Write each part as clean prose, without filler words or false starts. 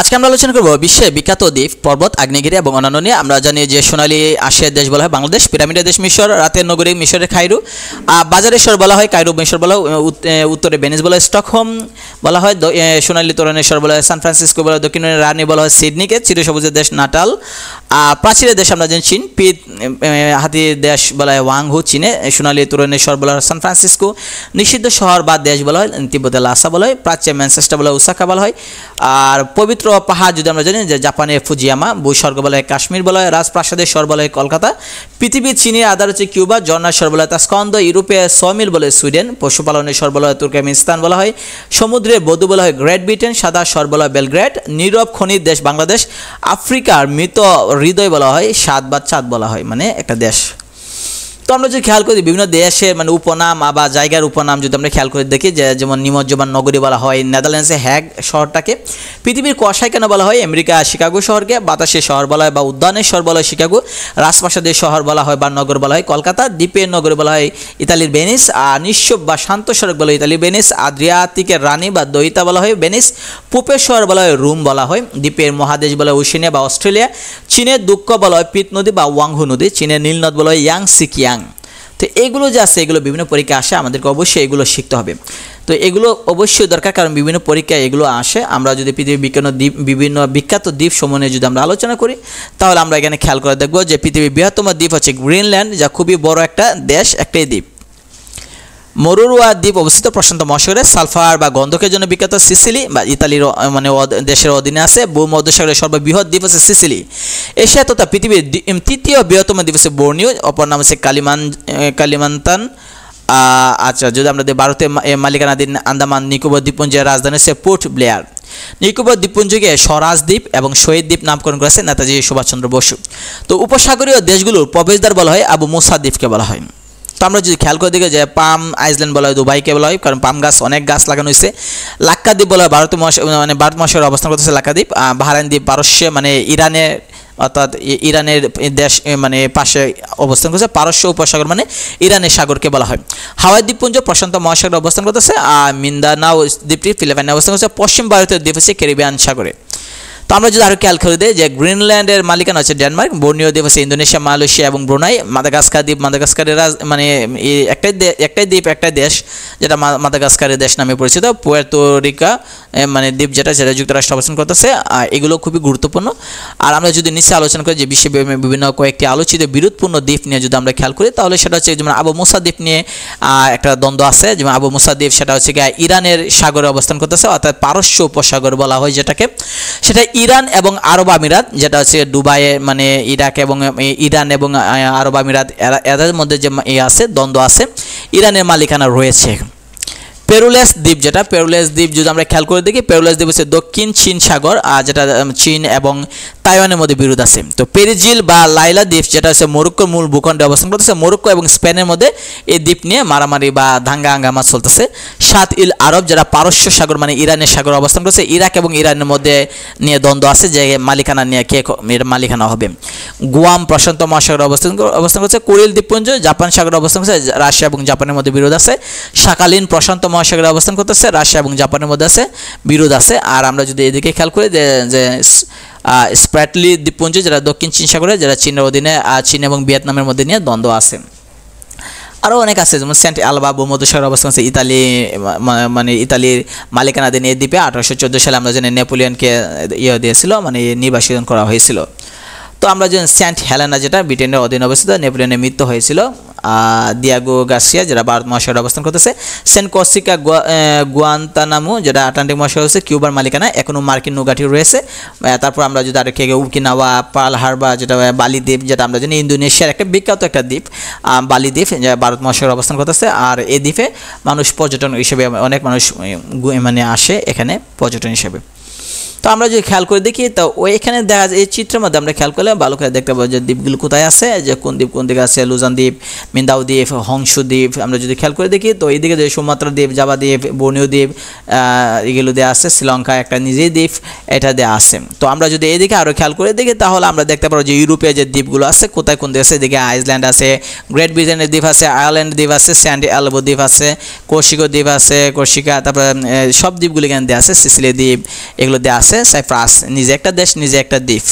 আজকে আমরা আলোচনা করব বিশ্বের বিখ্যাত দ্বীপ, পর্বত, আগ্নেয়গিরি এবং অন্যান্য নিয়ে। আমরা জানি যে সোনালী আশিয়ার দেশ বলা হয় বাংলাদেশ, পিরামিডের দেশ মিশর, রাতের নগরী মিশরের কায়রো, বাজারের শহর বলা হয় কায়রো, মিশর বলা হয়, উত্তরে ভেনিস বলা হয়, স্টকহোম বলা হয়, সোনালী তরুণের শহর বলা হয় সান ফ্রান্সিসকো বলা হয়, দক্ষিণে রানী বলা হয় সিডনিকে, চিরসবুজের দেশ নাটাল, প্রাচীরের দেশ আমরা জানি চীন, হাতির দেশ বলা হয় ওয়াংহু চীনে, সোনালী তরুণের শহর বলা হয় সান ফ্রান্সিসকো, নিষিদ্ধ শহর বা দেশ বলা হয় তিব্বতের লাসা বলা হয়, প্রাচ্যে ম্যানচেস্টার বলা হয় ওসাকা বলা হয়, আর পবিত্র পাহাড় যদি আমরা জানি যে জাপানের ফুজিয়ামা, ভূস্বর্গ বলা হয় কাশ্মীর বলা হয়, রাজপ্রাসাদের শহর বলা হয় কলকাতা, পৃথিবীর চীনের আধার হচ্ছে কিউবা, ঝর্ণার শহর বলা হয় তাসকন্দ, ইউরোপে সমিল বলে সুইডেন, পশুপালনের শহর বলা হয় তুর্কমেনিস্তান বলা হয়, সমুদ্রের বধূ বলা হয় গ্রেট ব্রিটেন, সাদা শহর বলা হয় বেলগ্রেড, নীরব খনির দেশ বাংলাদেশ, আফ্রিকার মৃত হৃদয় বলা হয় সাত বা চাঁদ বলা হয়, মানে একটা দেশ। তো আমরা যদি খেয়াল করি বিভিন্ন দেশের মানে উপনাম বা জায়গার উপনাম যদি আমরা খেয়াল করে দেখি, যে যেমন নিমজ্জমান নগরী বলা হয় নেদারল্যান্ডসে হ্যাগ শহরটাকে, পৃথিবীর কুয়াশায় কেন বলা হয় আমেরিকা শিকাগো শহরকে, বাতাসের শহর বলা হয় বা উদ্যানের শহর বলা হয় শিকাগো, রাজপ্রাসাদের শহর বলা হয় বা নগর বলা হয় কলকাতা, দ্বীপের নগরী বলা হয় ইতালির ভেনিস, আর নিঃসব বা শান্ত সড়ক বলা হয় ইতালির ভেনিস, আদ্রিয়াতিকের রানী বা দইতা বলা হয় ভেনিস, পূপের শহর বলা হয় রোম বলা হয়, দ্বীপের মহাদেশ বলা হয় ওশেনিয়া বা অস্ট্রেলিয়া, চীনের দুঃখ বলা হয় পিত নদী বা ওয়াংহু নদী, চীনের নীলনদ বলা হয় ইয়াংসিকিয়াং। তো এগুলো যে আছে এগুলো বিভিন্ন পরীক্ষা আসে, আমাদেরকে অবশ্যই এগুলো শিখতে হবে। তো এগুলো অবশ্যই দরকার, কারণ বিভিন্ন পরীক্ষায় এগুলো আসে। আমরা যদি পৃথিবীর বিভিন্ন বিখ্যাত দ্বীপ সমূহ নিয়ে যদি আমরা আলোচনা করি, তাহলে আমরা এখানে খেয়াল করে দেখব যে পৃথিবীর বৃহত্তম দ্বীপ হচ্ছে গ্রিনল্যান্ড, যা খুবই বড় একটা দেশ, একটাই দ্বীপ। মরুরুয়া দ্বীপ অবস্থিত প্রশান্ত মহাসাগরে, সালফার বা গন্ধকের জন্য বিখ্যাত সিসিলি বা ইতালির মানে দেশের অধীনে আছে, ভূমধ্যসাগরের সর্ববৃহৎ দ্বীপ হচ্ছে সিসিলি। এশিয়া তথা পৃথিবীর তৃতীয় বৃহত্তম দ্বীপ হচ্ছে বর্নিও, অপর নাম হচ্ছে কালিমান্তান। আচ্ছা, যদি আমরা ভারতের মালিকানাধীন আন্দামান নিকোবর দ্বীপপুঞ্জের রাজধানী হচ্ছে পোর্ট ব্লেয়ার। নিকোবর দ্বীপপুঞ্জকে স্বরাজ দ্বীপ এবং শহীদ দ্বীপ নামকরণ করেছে নেতাজি সুভাষচন্দ্র বসু। তো উপসাগরীয় দেশগুলোর প্রবেশদ্বার বলা হয় আবু মুসা দ্বীপকে বলা হয়। তো আমরা যদি খেয়াল করে দেখি যে পাম আইল্যান্ড বলা হয় দুবাইকে বলা হয়, কারণ পাম গাছ অনেক গাছ লাগানো হয়েছে। লাক্ষাদ্বীপ বলা হয় ভারত মহাসাগরে অবস্থান করতেছে লাক্ষাদ্বীপ। বাহরাইন দ্বীপ পারস্য মানে ইরানের, অর্থাৎ ইরানের দেশ মানে পাশে অবস্থান করছে, পারস্য উপসাগর মানে ইরানের সাগরকে বলা হয়। হাওয়াই দ্বীপপুঞ্জ প্রশান্ত মহাসাগরে অবস্থান করতেছে, আর মিন্দানাও দ্বীপটি ফিলিপাইনে অবস্থান করছে। পশ্চিম ভারতের দ্বীপ হচ্ছে ক্যারিবিয়ান সাগরে। তো আমরা যদি আরও খেয়াল করে দিই যে গ্রিনল্যান্ডের মালিকানা হচ্ছে ডেনমার্ক, বর্নিও দ্বীপ হচ্ছে ইন্দোনেশিয়া, মালয়েশিয়া এবং ব্রুনাই, মাদাগাস্কার দ্বীপ মাদাগাস্কারের মানে একটাই দ্বীপ একটাই দেশ, যেটা মাদাগাস্কারের দেশ নামে পরিচিত। পুয়ের্তো রিকা মানে দ্বীপ যেটা যুক্তরাষ্ট্র অবস্থান করতেছে। এগুলো খুবই গুরুত্বপূর্ণ। আর আমরা যদি নিচে আলোচনা করি যে বিশ্বে বিভিন্ন কয়েকটি আলোচিত বিরোধপূর্ণ দ্বীপ নিয়ে যদি আমরা খেয়াল করি, তাহলে সেটা হচ্ছে যেমন আবু মুসা দ্বীপ নিয়ে একটা দ্বন্দ্ব আছে। যেমন আবু মুসা দ্বীপ সেটা হচ্ছে ইরানের সাগরে অবস্থান করতেছে, অর্থাৎ পারস্য উপসাগর বলা হয় যেটাকে। সেটা ইরান এবং আরব আমিরাত, যেটা হচ্ছে দুবাইয়ে মানে ইরাক এবং ইরান এবং আরব আমিরাত এদের মধ্যে যে আছে দ্বন্দ্ব আছে, ইরানের মালিকানা রয়েছে। পেরুলেস দ্বীপ, যেটা পেরুলেস দ্বীপ যদি আমরা খেয়াল করে দেখি, পেরুলেস দ্বীপ হচ্ছে দক্ষিণ চীন সাগর, যেটা চীন এবং তাইওয়ানের মধ্যে বিরোধ আছে। তো পেরিজিল বা লাইলা দ্বীপ, যেটা হচ্ছে মরক্কোর মূল ভূখণ্ডে অবস্থান করতেছে। মরক্কো এবং স্পেনের মধ্যে এই দ্বীপ নিয়ে মারামারি বা দাঙ্গা হাঙ্গামা চলতেছে। সাত ইল আরব, যারা পারস্য সাগর মানে ইরানের সাগর অবস্থান করছে, ইরাক এবং ইরানের মধ্যে নিয়ে দ্বন্দ্ব আছে যে মালিকানা নিয়ে কে মালিকানা হবে। গুয়াম প্রশান্ত মহাসাগরে অবস্থান করছে। কুরিল দ্বীপপুঞ্জ জাপান সাগরে অবস্থান করছে, রাশিয়া এবং জাপানের মধ্যে বিরোধ আছে। শাকালিন প্রশান্ত মহাসাগরে অবস্থান করতেছে, রাশিয়া এবং জাপানের মধ্যে আছে বিরোধ আছে। আর আমরা যদি এদিকে খেয়াল করি যে স্প্র্যাটলি দ্বীপপুঞ্জ, যারা দক্ষিণ চীন সাগরে, যারা চীনের অধীনে, চীন এবং ভিয়েতনামের মধ্যে নিয়ে দ্বন্দ্ব আছে। আরও অনেক আছে, যেমন সেন্ট আলবা ভূমধ্যসাগর অবস্থান আছে ইতালি, মানে ইতালির মালিকানাধীন এই দ্বীপে 1814 সালে আমরা জানি নেপোলিয়নকে দিয়েছিল, মানে নির্বাসন করা হয়েছিল। তো আমরা জানি সেন্ট হেলেনা, যেটা ব্রিটেনের অধীনে অবস্থিত, নেপোলিয়নের মৃত্যু হয়েছিল। দিয়াগো গার্সিয়া, যারা ভারত মহাসাগরে অবস্থান করতেছে। সেন্ট কর্সিকা গুয়ান্তানামো, যেটা আটলান্টিক মহাসাগর হচ্ছে কিউবার মালিকানা, এখনও মার্কিন নৌঘাঁটি রয়েছে। তারপর আমরা যদি আরেক উকিনাওয়া, পার্ল হারবার, যেটা বালি দ্বীপ, যেটা আমরা জানি ইন্দোনেশিয়ার একটা বিখ্যাত একটা দ্বীপ, বালি দ্বীপ, যা ভারত মহাসাগরে অবস্থান করতেছে। আর এই দ্বীপে মানুষ পর্যটন হিসেবে অনেক মানুষ মানে আসে এখানে পর্যটন হিসেবে। তো আমরা যদি খেয়াল করে দেখি, তো এখানে দেখা যায় এই চিত্রের মধ্যে আমরা খেয়াল করলে ভালো করে দেখতে পাবো যে দ্বীপগুলো কোথায় আছে, যে কোন দ্বীপ কোন দিকে আছে। লুজান দ্বীপ, মিন্দাও দ্বীপ, হংসু দ্বীপ। আমরা যদি খেয়াল করে দেখি, তো এইদিকে যে সুমাত্রা দ্বীপ, জাভা দ্বীপ, বর্নিও দ্বীপ, এগুলো দেওয়া আছে। শ্রীলঙ্কা একটা নিজেই দ্বীপ, এটা দেওয়া আছে। তো আমরা যদি এইদিকে আরও খেয়াল করে দেখি, তাহলে আমরা দেখতে পাবো যে ইউরোপে যে দ্বীপগুলো আছে কোথায় কোন দেশ আছে। এদিকে আইসল্যান্ড আছে, গ্রেট ব্রিটেনের দ্বীপ আছে, আয়ারল্যান্ড দ্বীপ আছে, সেন্ট এলবো দ্বীপ আছে, কোর্সিকা দ্বীপ আছে, কোর্সিকা। তারপরে সব দ্বীপগুলো এখানে দেওয়া আছে, সিসিলি দ্বীপ, এগুলো দেওয়া আছে। আছে, সাইপ্রাস নিজে একটা দেশ, নিজে একটা দ্বীপ,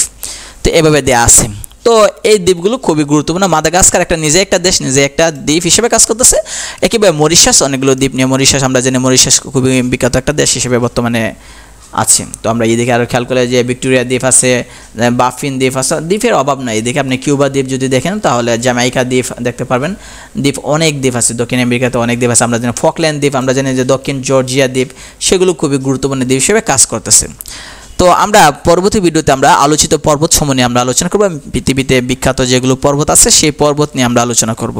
তো এভাবে দেওয়া আছে। তো এই দ্বীপগুলো খুবই গুরুত্বপূর্ণ। মাদাগাস্কার একটা নিজে একটা দেশ, নিজে একটা দ্বীপ হিসেবে কাজ করতেছে। একইভাবে মরিশাস অনেকগুলো দ্বীপ নিয়ে, মরিশাস আমরা জানি মরিশাস খুবই বিখ্যাত একটা দেশ হিসেবে বর্তমানে আছে। তো আমরা এদিকে আরও খেয়াল করলে যে ভিক্টোরিয়া দ্বীপ আছে, বাফিন দ্বীপ আছে, দ্বীপের অভাব নাই। এদিকে আপনি কিউবা দ্বীপ যদি দেখেন তাহলে জ্যামাইকা দ্বীপ দেখতে পারবেন। দ্বীপ অনেক দ্বীপ আছে, দক্ষিণ আমেরিকাতে অনেক দ্বীপ আছে। আমরা জানি ফকল্যান্ড দ্বীপ, আমরা জানি যে দক্ষিণ জর্জিয়া দ্বীপ, সেগুলো খুবই গুরুত্বপূর্ণ দ্বীপ হিসেবে কাজ করতেছে। তো আমরা পরবর্তী ভিডিওতে আমরা আলোচিত পর্বত সমূহ নিয়ে আমরা আলোচনা করব। পৃথিবীতে বিখ্যাত যেগুলো পর্বত আছে সেই পর্বত নিয়ে আমরা আলোচনা করব।